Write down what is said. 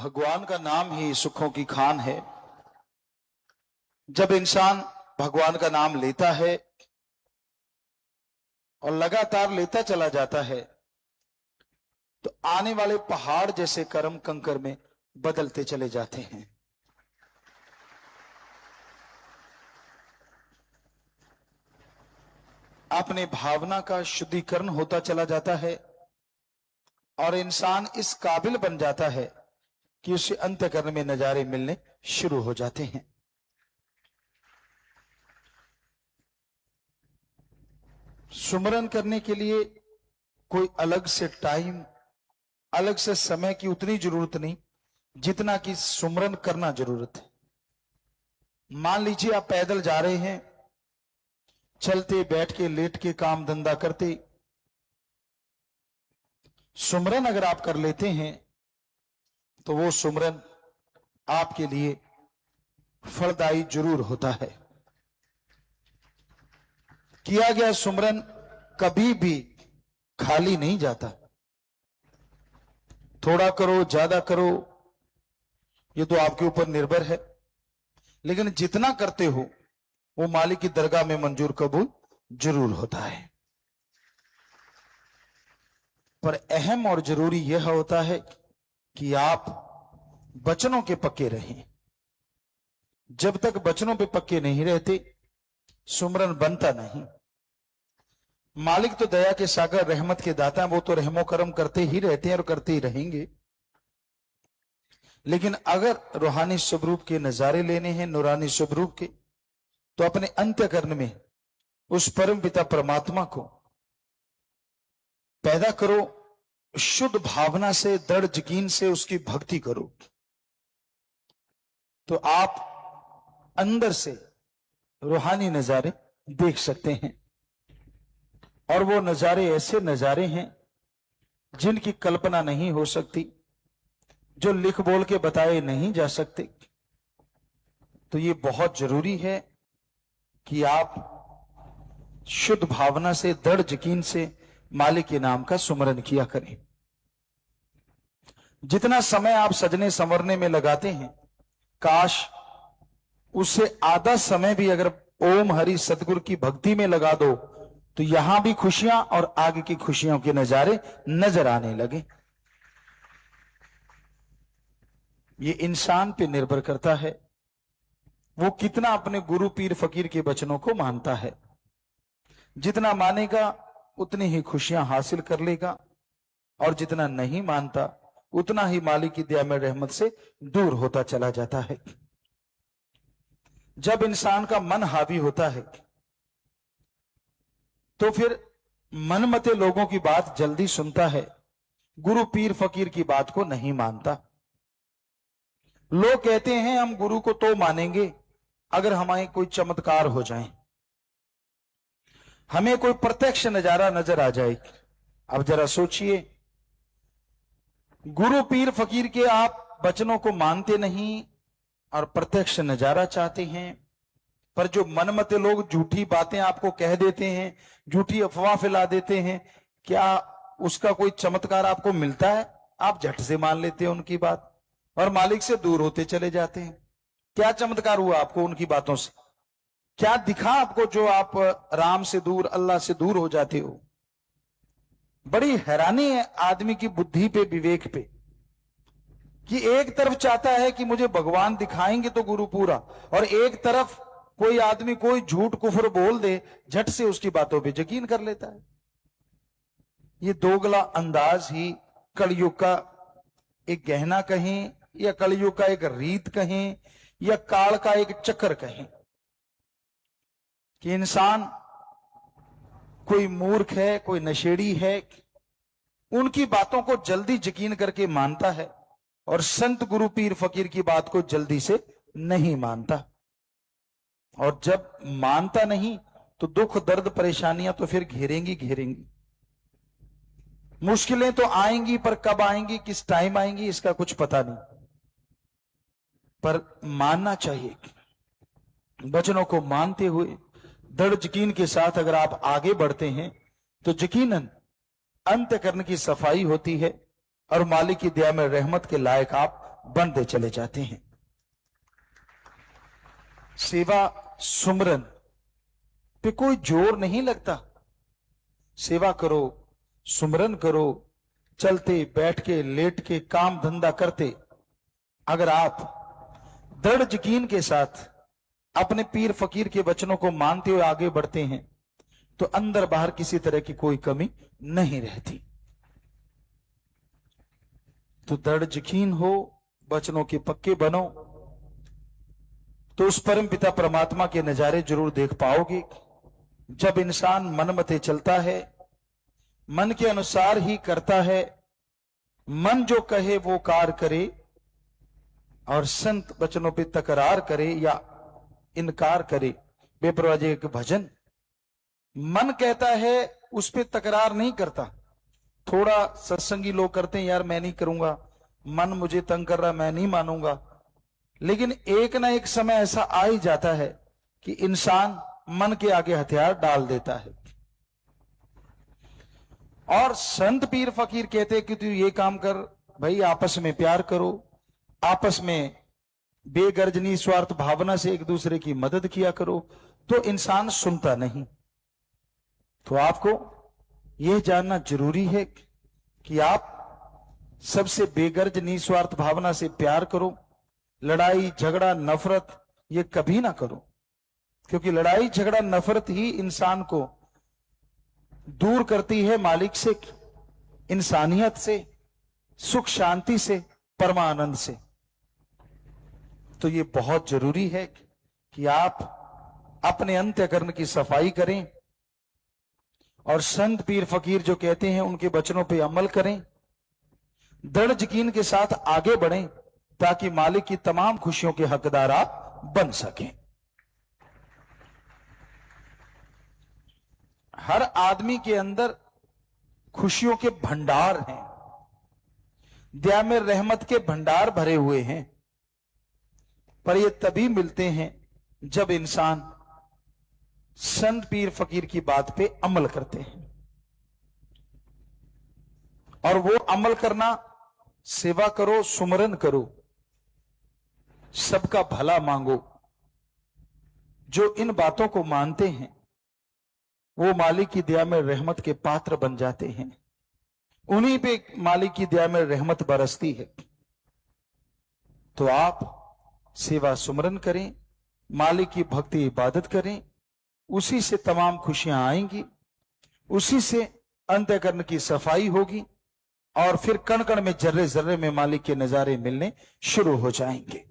भगवान का नाम ही सुखों की खान है। जब इंसान भगवान का नाम लेता है और लगातार लेता चला जाता है तो आने वाले पहाड़ जैसे कर्म कंकर में बदलते चले जाते हैं। अपने भावना का शुद्धिकरण होता चला जाता है और इंसान इस काबिल बन जाता है कि उसे अंतःकरण में नजारे मिलने शुरू हो जाते हैं। सुमरन करने के लिए कोई अलग से टाइम, अलग से समय की उतनी जरूरत नहीं जितना कि सुमरन करना जरूरत है। मान लीजिए आप पैदल जा रहे हैं, चलते बैठ के लेट के काम धंधा करते, सुमरन अगर आप कर लेते हैं तो वो सुमरन आपके लिए फलदायी जरूर होता है। किया गया सुमरन कभी भी खाली नहीं जाता। थोड़ा करो ज्यादा करो ये तो आपके ऊपर निर्भर है, लेकिन जितना करते हो वो मालिक की दरगाह में मंजूर कबूल जरूर होता है। पर अहम और जरूरी यह होता है कि आप वचनों के पक्के रहें। जब तक वचनों पे पक्के नहीं रहते सुमरन बनता नहीं। मालिक तो दया के सागर, रहमत के दाता, वो तो रहमो करम करते ही रहते हैं और करते ही रहेंगे। लेकिन अगर रूहानी स्वरूप के नजारे लेने हैं, नूरानी स्वरूप के, तो अपने अंतःकरण में उस परम पिता परमात्मा को पैदा करो, शुद्ध भावना से, दृढ़ यकीन से उसकी भक्ति करो, तो आप अंदर से रूहानी नजारे देख सकते हैं। और वो नजारे ऐसे नजारे हैं जिनकी कल्पना नहीं हो सकती, जो लिख बोल के बताए नहीं जा सकते। तो ये बहुत जरूरी है कि आप शुद्ध भावना से, दृढ़ यकीन से मालिक के नाम का सुमरन किया करें। जितना समय आप सजने संवरने में लगाते हैं, काश उससे आधा समय भी अगर ओम हरि सतगुरु की भक्ति में लगा दो तो यहां भी खुशियां और आगे की खुशियों के नजारे नजर आने लगे। ये इंसान पे निर्भर करता है वो कितना अपने गुरु पीर फकीर के वचनों को मानता है। जितना मानेगा उतनी ही खुशियां हासिल कर लेगा और जितना नहीं मानता उतना ही मालिक की दया में रहमत से दूर होता चला जाता है। जब इंसान का मन हावी होता है तो फिर मनमते लोगों की बात जल्दी सुनता है, गुरु पीर फकीर की बात को नहीं मानता। लोग कहते हैं हम गुरु को तो मानेंगे अगर हमारे कोई चमत्कार हो जाए, हमें कोई प्रत्यक्ष नजारा नजर आ जाए। अब जरा सोचिए, गुरु पीर फकीर के आप वचनों को मानते नहीं और प्रत्यक्ष नजारा चाहते हैं, पर जो मनमते लोग झूठी बातें आपको कह देते हैं, झूठी अफवाह फैला देते हैं, क्या उसका कोई चमत्कार आपको मिलता है? आप झट से मान लेते हैं उनकी बात और मालिक से दूर होते चले जाते हैं। क्या चमत्कार हुआ आपको उनकी बातों से? क्या दिखा आपको जो आप राम से दूर, अल्लाह से दूर हो जाते हो? बड़ी हैरानी है आदमी की बुद्धि पे, विवेक पे, कि एक तरफ चाहता है कि मुझे भगवान दिखाएंगे तो गुरु पूरा, और एक तरफ कोई आदमी कोई झूठ कुफर बोल दे, झट से उसकी बातों पे यकीन कर लेता है। ये दोगला अंदाज ही कलयुग का एक गहना कहें या कलयुग का एक रीत कहें या काल का एक चक्कर कहें, कि इंसान कोई मूर्ख है, कोई नशेड़ी है, उनकी बातों को जल्दी यकीन करके मानता है और संत गुरु पीर फकीर की बात को जल्दी से नहीं मानता। और जब मानता नहीं तो दुख दर्द परेशानियां तो फिर घेरेंगी घेरेंगी। मुश्किलें तो आएंगी, पर कब आएंगी, किस टाइम आएंगी, इसका कुछ पता नहीं। पर मानना चाहिए। वचनों को मानते हुए दृढ़ यकीन के साथ अगर आप आगे बढ़ते हैं तो यकीनन अंतःकरण की सफाई होती है और मालिक की दया में रहमत के लायक आप बनते चले जाते हैं। सेवा सुमरन पे कोई जोर नहीं लगता। सेवा करो, सुमरन करो, चलते बैठ के लेट के काम धंधा करते अगर आप दृढ़ यकीन के साथ अपने पीर फकीर के वचनों को मानते हुए आगे बढ़ते हैं तो अंदर बाहर किसी तरह की कोई कमी नहीं रहती। तो दृढ़ यकीन हो, वचनों के पक्के बनो, तो उस परम पिता परमात्मा के नजारे जरूर देख पाओगे। जब इंसान मन मते चलता है, मन के अनुसार ही करता है, मन जो कहे वो कार्य करे और संत वचनों पे तकरार करे या इनकार करे, बेपरवाह एक भजन मन कहता है उस पे तकरार नहीं करता। थोड़ा सत्संगी लोग करते हैं, यार मैं नहीं करूंगा, मन मुझे तंग कर रहा, मैं नहीं मानूंगा। लेकिन एक ना एक समय ऐसा आ ही जाता है कि इंसान मन के आगे हथियार डाल देता है। और संत पीर फकीर कहते हैं कि तू ये काम कर भाई, आपस में प्यार करो, आपस में बेगर्ज निस्वार्थ भावना से एक दूसरे की मदद किया करो। तो इंसान सुनता नहीं। तो आपको यह जानना जरूरी है कि आप सबसे बेगर्ज निस्वार्थ भावना से प्यार करो। लड़ाई झगड़ा नफरत ये कभी ना करो, क्योंकि लड़ाई झगड़ा नफरत ही इंसान को दूर करती है मालिक से, इंसानियत से, सुख शांति से, परमानंद से। तो ये बहुत जरूरी है कि आप अपने अंतःकरण की सफाई करें और संत पीर फकीर जो कहते हैं उनके वचनों पे अमल करें, दृढ़ यकीन के साथ आगे बढ़ें ताकि मालिक की तमाम खुशियों के हकदार आप बन सकें। हर आदमी के अंदर खुशियों के भंडार हैं, दया में रहमत के भंडार भरे हुए हैं, पर ये तभी मिलते हैं जब इंसान संत पीर फकीर की बात पे अमल करते हैं। और वो अमल करना, सेवा करो, सुमरन करो, सबका भला मांगो। जो इन बातों को मानते हैं वो मालिक की दया में रहमत के पात्र बन जाते हैं। उन्हीं पे मालिक की दया में रहमत बरसती है। तो आप सेवा सुमरन करें, मालिक की भक्ति इबादत करें, उसी से तमाम खुशियां आएंगी, उसी से अंतःकरण की सफाई होगी और फिर कण कण में, जर्रे जर्रे में मालिक के नजारे मिलने शुरू हो जाएंगे।